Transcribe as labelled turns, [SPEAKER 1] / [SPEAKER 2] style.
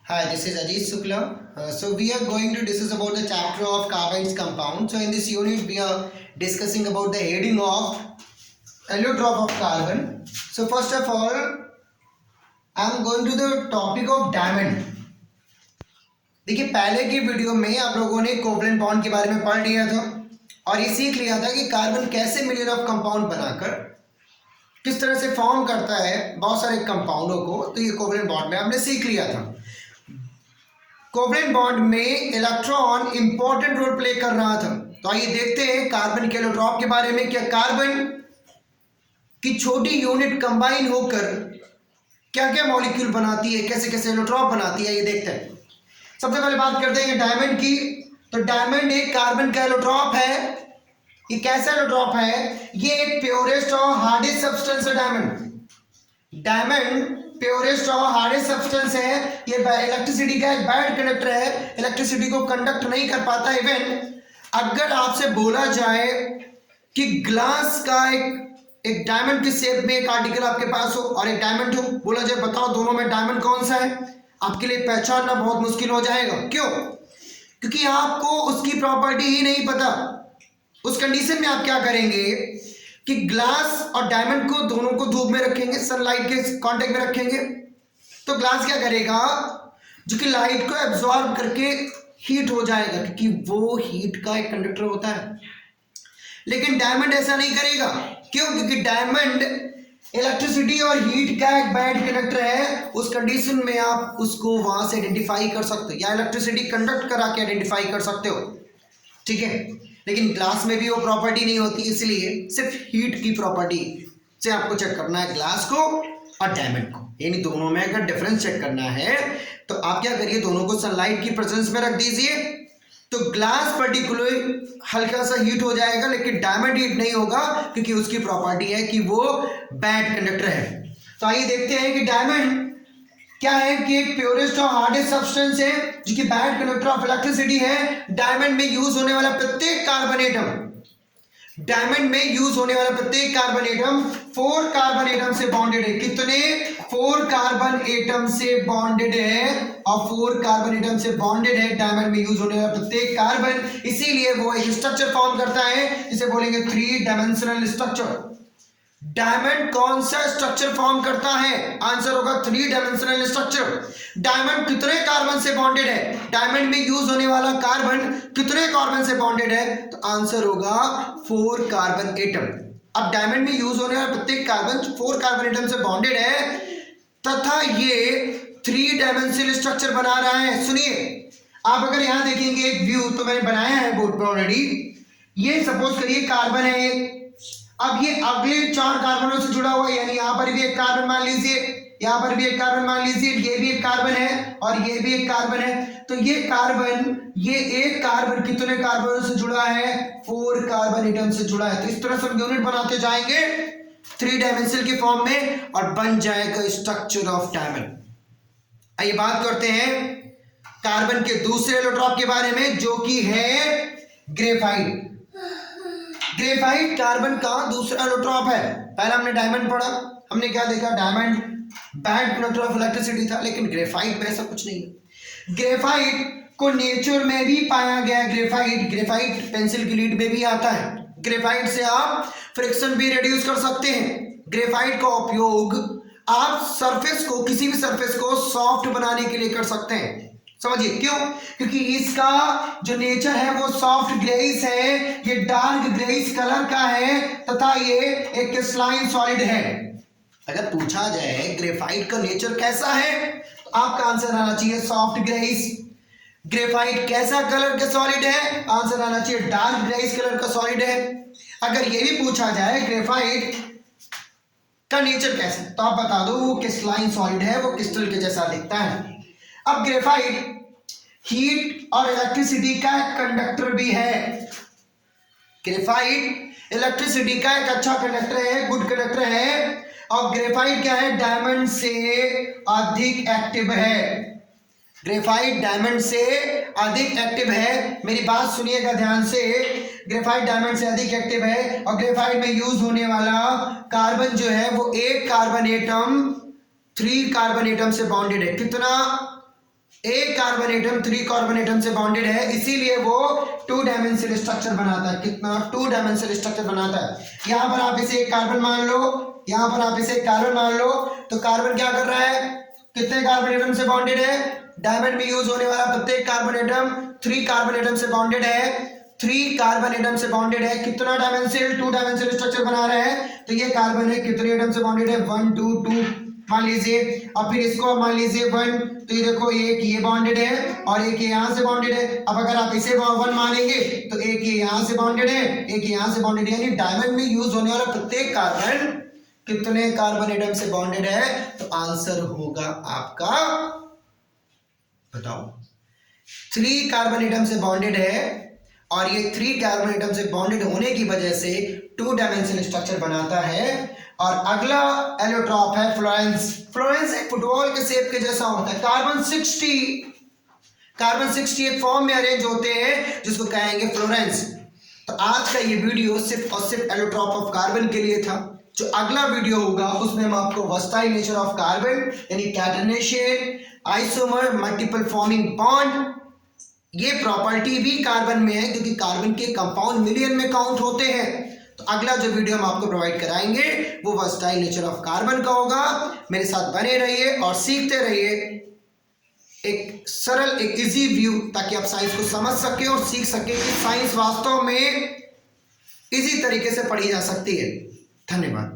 [SPEAKER 1] Hi, this is Ajit Shukla. So we are going to discuss about the chapter of carbonyl compound. So in this unit we are discussing about the heading of allotrope of carbon. So first of all, I am going to the topic of diamond. देखिए पहले की video में आप लोगों ने covalent bond के बारे में पढ़ लिया था और ये सीख लिया था कि कार्बन कैसे मिलियन ऑफ कंपाउंड बनाकर किस तरह से फॉर्म करता है बहुत सारे कंपाउंडों को। तो ये कोवलेंट बॉन्ड में आपने सीख लिया था। कोवलेंट बॉन्ड में इलेक्ट्रॉन इंपॉर्टेंट रोल प्ले कर रहा था। तो आइए देखते हैं कार्बन के एलोट्रॉप के बारे में। क्या कार्बन की छोटी यूनिट कंबाइन होकर क्या क्या मॉलिक्यूल बनाती है, कैसे कैसे एलोट्रॉप बनाती है, ये देखते हैं। सबसे पहले बात करते हैं डायमंड की। तो डायमंड एक कार्बन का एलोट्रॉप है। ये कैसा एलोट्रॉप है? ये एक प्योरेस्ट और हार्डेस्ट सब्सटेंस है। डायमंड प्योरेस्ट और हार्डेस्ट सब्सटेंस है। ये इलेक्ट्रिसिटी का एक बैड कंडक्टर है, इलेक्ट्रिसिटी को कंडक्ट नहीं कर पाता। इवन अगर आपसे बोला जाए कि ग्लास का एक डायमंड की शेप में एक आर्टिकल आपके पास हो और एक डायमंड हो, बोला जाए बताओ दोनों में डायमंड कौन सा है, आपके लिए पहचानना बहुत मुश्किल हो जाएगा। क्यों? क्योंकि आपको उसकी प्रॉपर्टी ही नहीं पता। उस कंडीशन में आप क्या करेंगे कि ग्लास और डायमंड को दोनों को धूप में रखेंगे, सनलाइट के कांटेक्ट में रखेंगे। तो ग्लास क्या करेगा, जो कि लाइट को एब्जॉर्ब करके हीट हो जाएगा, क्योंकि वो हीट का एक कंडक्टर होता है। लेकिन डायमंड ऐसा नहीं करेगा। क्यों? क्योंकि डायमंड इलेक्ट्रिसिटी और हीट का एक बैड कंडक्टर है। उस कंडीशन में आप उसको वहां से आइडेंटिफाई कर सकते हो या इलेक्ट्रिसिटी कंडक्ट करा के आइडेंटिफाई कर सकते हो, ठीक है। लेकिन ग्लास में भी वो प्रॉपर्टी नहीं होती, इसलिए सिर्फ हीट की प्रॉपर्टी से आपको चेक करना है ग्लास को और डायमंड को। यानी दोनों में अगर डिफरेंस चेक करना है तो आप क्या करिए, दोनों को सनलाइट की प्रेजेंस में रख दीजिए। तो ग्लास पर्टिकुलर हल्का सा हीट हो जाएगा, लेकिन डायमंड हीट नहीं होगा, क्योंकि उसकी प्रॉपर्टी है कि वो बैड कंडक्टर है। तो आइए देखते हैं कि डायमंड क्या है कि एक प्योरेस्ट और हार्डेस्ट सब्सटेंस है, जो कि बैड कंडक्टर ऑफ इलेक्ट्रिसिटी है। डायमंड में यूज होने वाला प्रत्येक कार्बन एटम, डायमंड में यूज होने वाला प्रत्येक कार्बन एटम 4 कार्बन एटम से बॉन्डेड है। कितने? 4 कार्बन एटम से बॉन्डेड है। और 4 कार्बन एटम से बॉन्डेड है डायमंड में यूज होने वाला प्रत्येक कार्बन। इसीलिए वो एक स्ट्रक्चर फॉर्म करता है जिसे बोलेंगे 3 डायमेंशनल स्ट्रक्चर। डायमंड कौन सा स्ट्रक्चर फॉर्म करता है? आंसर होगा 3 डायमेंशनल स्ट्रक्चर। डायमंड कितने कार्बन से बॉन्डेड है? डायमंड में यूज होने वाला कार्बन कितने कार्बन से बॉन्डेड है? तो आंसर होगा 4 कार्बन एटम। अब डायमंड में यूज होने वाला प्रत्येक कार्बन 4 कार्बन एटम से बॉन्डेड है तथा ये 3 डायमेंशनल स्ट्रक्चर बना रहा है। सुनिए, आप अगर यहां देखेंगे एक व्यू, तो मैंने बनाया है बोर्ड पर ऑलरेडी। ये सपोज करिए कार्बन है। अब ये अगले 4 कार्बनों से जुड़ा हुआ है, यानी यहां पर भी एक कार्बन मान लीजिए, यहां पर भी एक कार्बन मान लीजिए, ये भी एक कार्बन है और ये भी एक कार्बन है। तो ये कार्बन, ये एक कार्बन कितने कार्बनों से जुड़ा है? 4 कार्बन एटम से जुड़ा है। तो इस तरह से हम यूनिट बनाते जाएंगे 3 डायमेंशनल के फॉर्म में और बन जाएगा स्ट्रक्चर ऑफ डायमंड। आइए बात करते हैं कार्बन के दूसरे एलोट्रॉप के बारे में, जो कि है ग्रेफाइट। ग्रेफाइट कार्बन का दूसरा एलोट्रॉप है। पहला हमने डायमंड पढ़ा, हमने क्या देखा? Diamond bad conductor of electricity था, लेकिन ग्रेफाइट में ऐसा कुछ नहीं है। ग्रेफाइट को नेचर में भी पाया गया है। ग्रेफाइट पेंसिल की लीड में भी आता है। ग्रेफाइट से आप फ्रिक्शन भी रिड्यूस कर सकते हैं। ग्रेफाइट का उपयोग आप सरफेस को, किसी भी सरफेस को सॉफ्ट बनाने के लिए कर सकते हैं। समझिए क्यों? क्योंकि इसका जो नेचर है वो सॉफ्ट ग्रेइश है, ये डार्क ग्रेइश कलर का है तथा ये एक क्रिस्टलाइन सॉलिड है। अगर पूछा जाए ग्रेफाइट का नेचर कैसा है, तो आपका आंसर आना चाहिए सॉफ्ट ग्रेइश। ग्रेफाइट कैसा कलर का सॉलिड है? आंसर आना चाहिए डार्क ग्रेइश कलर का सॉलिड है। अगर ये भी पूछा जाए ग्रेफाइट का नेचर कैसा, तो आप बता दो वो क्रिस्टलाइन सॉलिड है, वो क्रिस्टल के जैसा दिखता है। अब ग्रेफाइट हीट और इलेक्ट्रिसिटी का कंडक्टर भी है। ग्रेफाइट इलेक्ट्रिसिटी का एक अच्छा कंडक्टर है, गुड कंडक्टर है। और ग्रेफाइट क्या है? डायमंड से अधिक एक्टिव है। ग्रेफाइट डायमंड से अधिक एक्टिव है। मेरी बात सुनिएगा ध्यान से। ग्रेफाइट डायमंड से अधिक एक्टिव है और ग्रेफाइट में यूज होने वाला कार्बन जो है वो एक कार्बन एटम 3 कार्बन एटम से बॉन्डेड है। कितना? एक कार्बन एटम 3 कार्बन एटम से बॉन्डेड है, इसीलिए वो 2 डायमेंशनल स्ट्रक्चर बनाता है। कितना? 2 डायमेंशनल स्ट्रक्चर बनाता है। यहां पर आप इसे एक कार्बन मान लो, यहां पर आप इसे एक कार्बन मान लो, तो कार्बन क्या कर रहा है? कितने कार्बन एटम से बॉन्डेड है? डायमंड में यूज होने वाला प्रत्येक कार्बन एटम 3 कार्बन एटम से बॉन्डेड है। 3 कार्बन एटम से बॉन्डेड है। कितना डायमेंशनल? 2 डायमेंशनल स्ट्रक्चर बना रहे हैं। तो ये कार्बन है कितने एटम से बॉन्डेड है? 1 2 2 मान लीजिए। अब फिर इसको मान लीजिए 1, तो ये देखो एक ये बॉन्डेड है और एक ये यहां से बॉन्डेड है। अब अगर आप इसे 1 मानेंगे तो एक ये यहां से बॉन्डेड है, एक यहां से बॉन्डेड है, यानी डायमंड में यूज होने वाला प्रत्येक कार्बन कितने कार्बन एटम से बॉन्डेड है? तो आंसर होगा आपका, बताओ, 3 कार्बन एटम से बॉन्डेड है और ये 3 कार्बन एटम से बॉन्डेड होने की वजह से 2 डायमेंशनल स्ट्रक्चर बनाता है। और अगला एलोट्रॉप है फ्लोरेंस। फ्लोरेंस एक फुटबॉल के शेप के जैसा होता है। कार्बन 60 एक फॉर्म में अरेंज होते हैं जिसको कहेंगे फ्लोरेंस। तो आज का ये वीडियो सिर्फ और सिर्फ एलोट्रॉप ऑफ कार्बन के लिए था। जो अगला वीडियो होगा उसमें हम आपको वर्सटाइल नेचर ऑफ कार्बन यानी catenation, isomer, multiple forming bond, ये प्रॉपर्टी भी कार्बन में है क्योंकि कार्बन के कंपाउंड मिलियन में काउंट होते हैं। तो अगला जो वीडियो हम आपको प्रोवाइड कराएंगे वो वर्सटाइल नेचर ऑफ कार्बन का होगा। मेरे साथ बने रहिए और सीखते रहिए एक सरल, एक इजी व्यू, ताकि आप साइंस को समझ सके और सीख सके कि साइंस वास्तव में इजी तरीके से पढ़ी जा सकती है। धन्यवाद।